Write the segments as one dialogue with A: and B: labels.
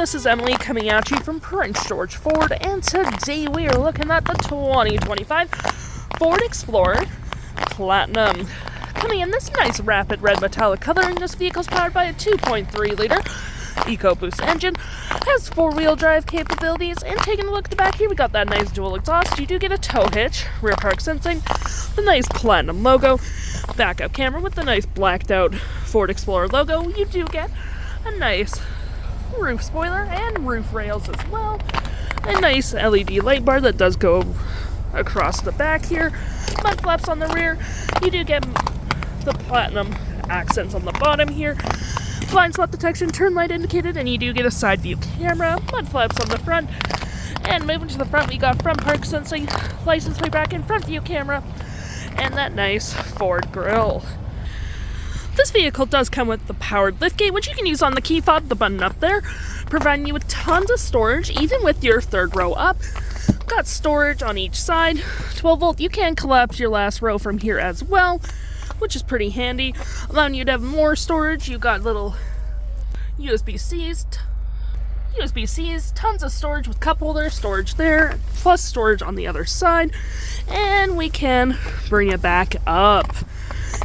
A: this is Emily coming at you from Prince George Ford, and today we are looking at the 2025 Ford Explorer Platinum. Coming in this nice rapid red metallic color, and this vehicle is powered by a 2.3 liter EcoBoost engine, has 4-wheel drive capabilities, and taking a look at the back here, we got that nice dual exhaust. You do get a tow hitch, rear park sensing, the nice Platinum logo, backup camera with the nice blacked out Ford Explorer logo. You do get a nice roof spoiler and roof rails as well. A nice LED light bar that does go across the back here. Mud flaps on the rear. You do get the Platinum accents on the bottom here. Blind spot detection, turn light indicated, and you do get a side view camera. Mud flaps on the front. And moving to the front, we got front park sensing, license plate bracket, front view camera, and that nice Ford grille. This vehicle does come with the powered liftgate, which you can use on the key fob, the button up there, providing you with tons of storage, even with your third row up. Got storage on each side, 12 volt. You can collapse your last row from here as well, which is pretty handy, allowing you to have more storage. You got little USB-Cs, tons of storage with cup holder, storage there, plus storage on the other side, and we can bring it back up.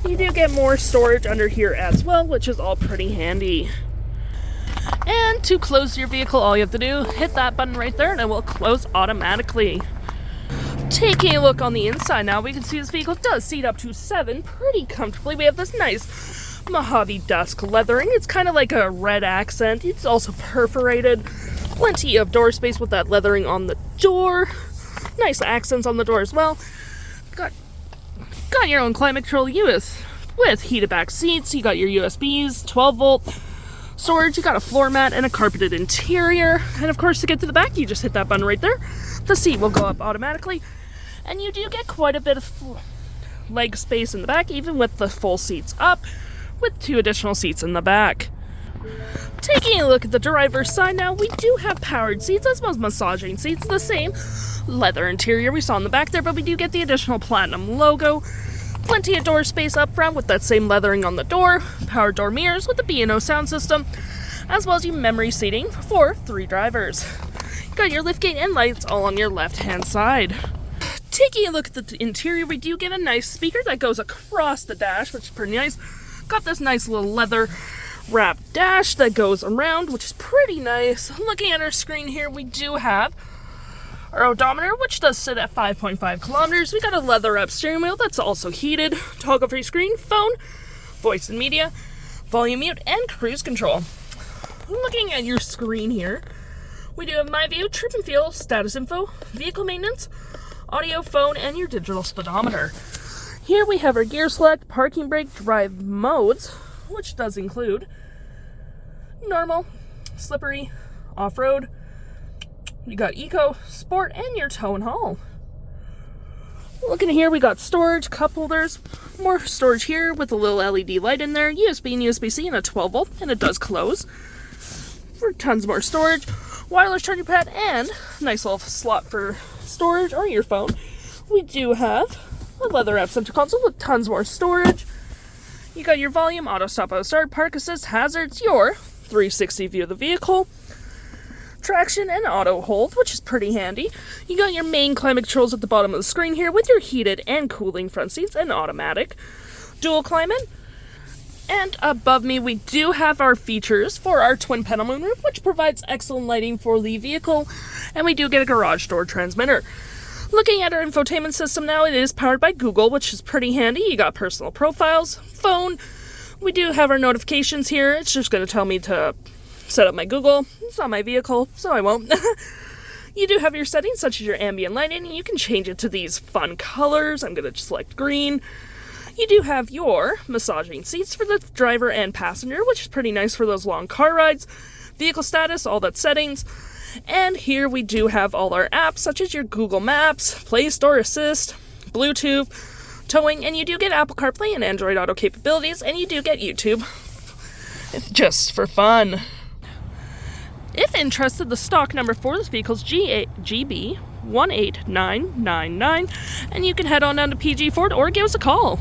A: You do get more storage under here as well, which is all pretty handy. And to close your vehicle, all you have to do, hit that button right there and it will close automatically. Taking a look on the inside now, we can see this vehicle does seat up to 7 pretty comfortably. We have this nice Mojave Dusk leathering. It's kind of like a red accent. It's also perforated. Plenty of door space with that leathering on the door. Nice accents on the door as well. Got your own climate control with heated back seats. You got your USBs, 12 volt storage. You got a floor mat and a carpeted interior. And of course, to get to the back, you just hit that button right there. The seat will go up automatically. And you do get quite a bit of leg space in the back, even with the full seats up, with 2 additional seats in the back. Taking a look at the driver's side now, we do have powered seats as well as massaging seats. The same leather interior we saw in the back there, but we do get the additional Platinum logo. Plenty of door space up front with that same leathering on the door. Power door mirrors with the B&O sound system, as well as your memory seating for 3 drivers. Got your liftgate and lights all on your left-hand side. Taking a look at the interior, we do get a nice speaker that goes across the dash, which is pretty nice. Got this nice little leather wrapped dash that goes around, which is pretty nice. Looking at our screen here, we do have our odometer, which does sit at 5.5 kilometers. We got a leather up steering wheel that's also heated. Toggle free screen, phone, voice and media, volume mute, and cruise control. Looking at your screen here, we do have My View, trip and fuel, status info, vehicle maintenance, audio, phone, and your digital speedometer. Here we have our gear select, parking brake, drive modes, which does include normal, slippery, off-road. You got eco, sport, and your tow and haul. Looking here, we got storage, cup holders, more storage here with a little LED light in there, USB and USB-C, and a 12 volt, and it does close. For tons more storage, wireless charging pad, and a nice little slot for storage or your phone. We do have a leather wrapped center console with tons more storage. You got your volume, auto stop, auto start, park assist, hazards, your 360 view of the vehicle, traction, and auto hold, which is pretty handy. You got your main climate controls at the bottom of the screen here with your heated and cooling front seats and automatic. Dual climate. And above me, we do have our features for our twin panel moonroof, which provides excellent lighting for the vehicle. And we do get a garage door transmitter. Looking at our infotainment system now, it is powered by Google, which is pretty handy. You got personal profiles, phone. We do have our notifications here. It's just going to tell me to set up my Google. It's not my vehicle, so I won't. You do have your settings, such as your ambient lighting, and you can change it to these fun colors. I'm going to select green. You do have your massaging seats for the driver and passenger, which is pretty nice for those long car rides. Vehicle status, all that settings. And here we do have all our apps, such as your Google Maps, Play Store Assist, Bluetooth, towing, and you do get Apple CarPlay and Android Auto capabilities, and you do get YouTube. It's just for fun. If interested, the stock number for this vehicle is GB18999, and you can head on down to PG Ford or give us a call.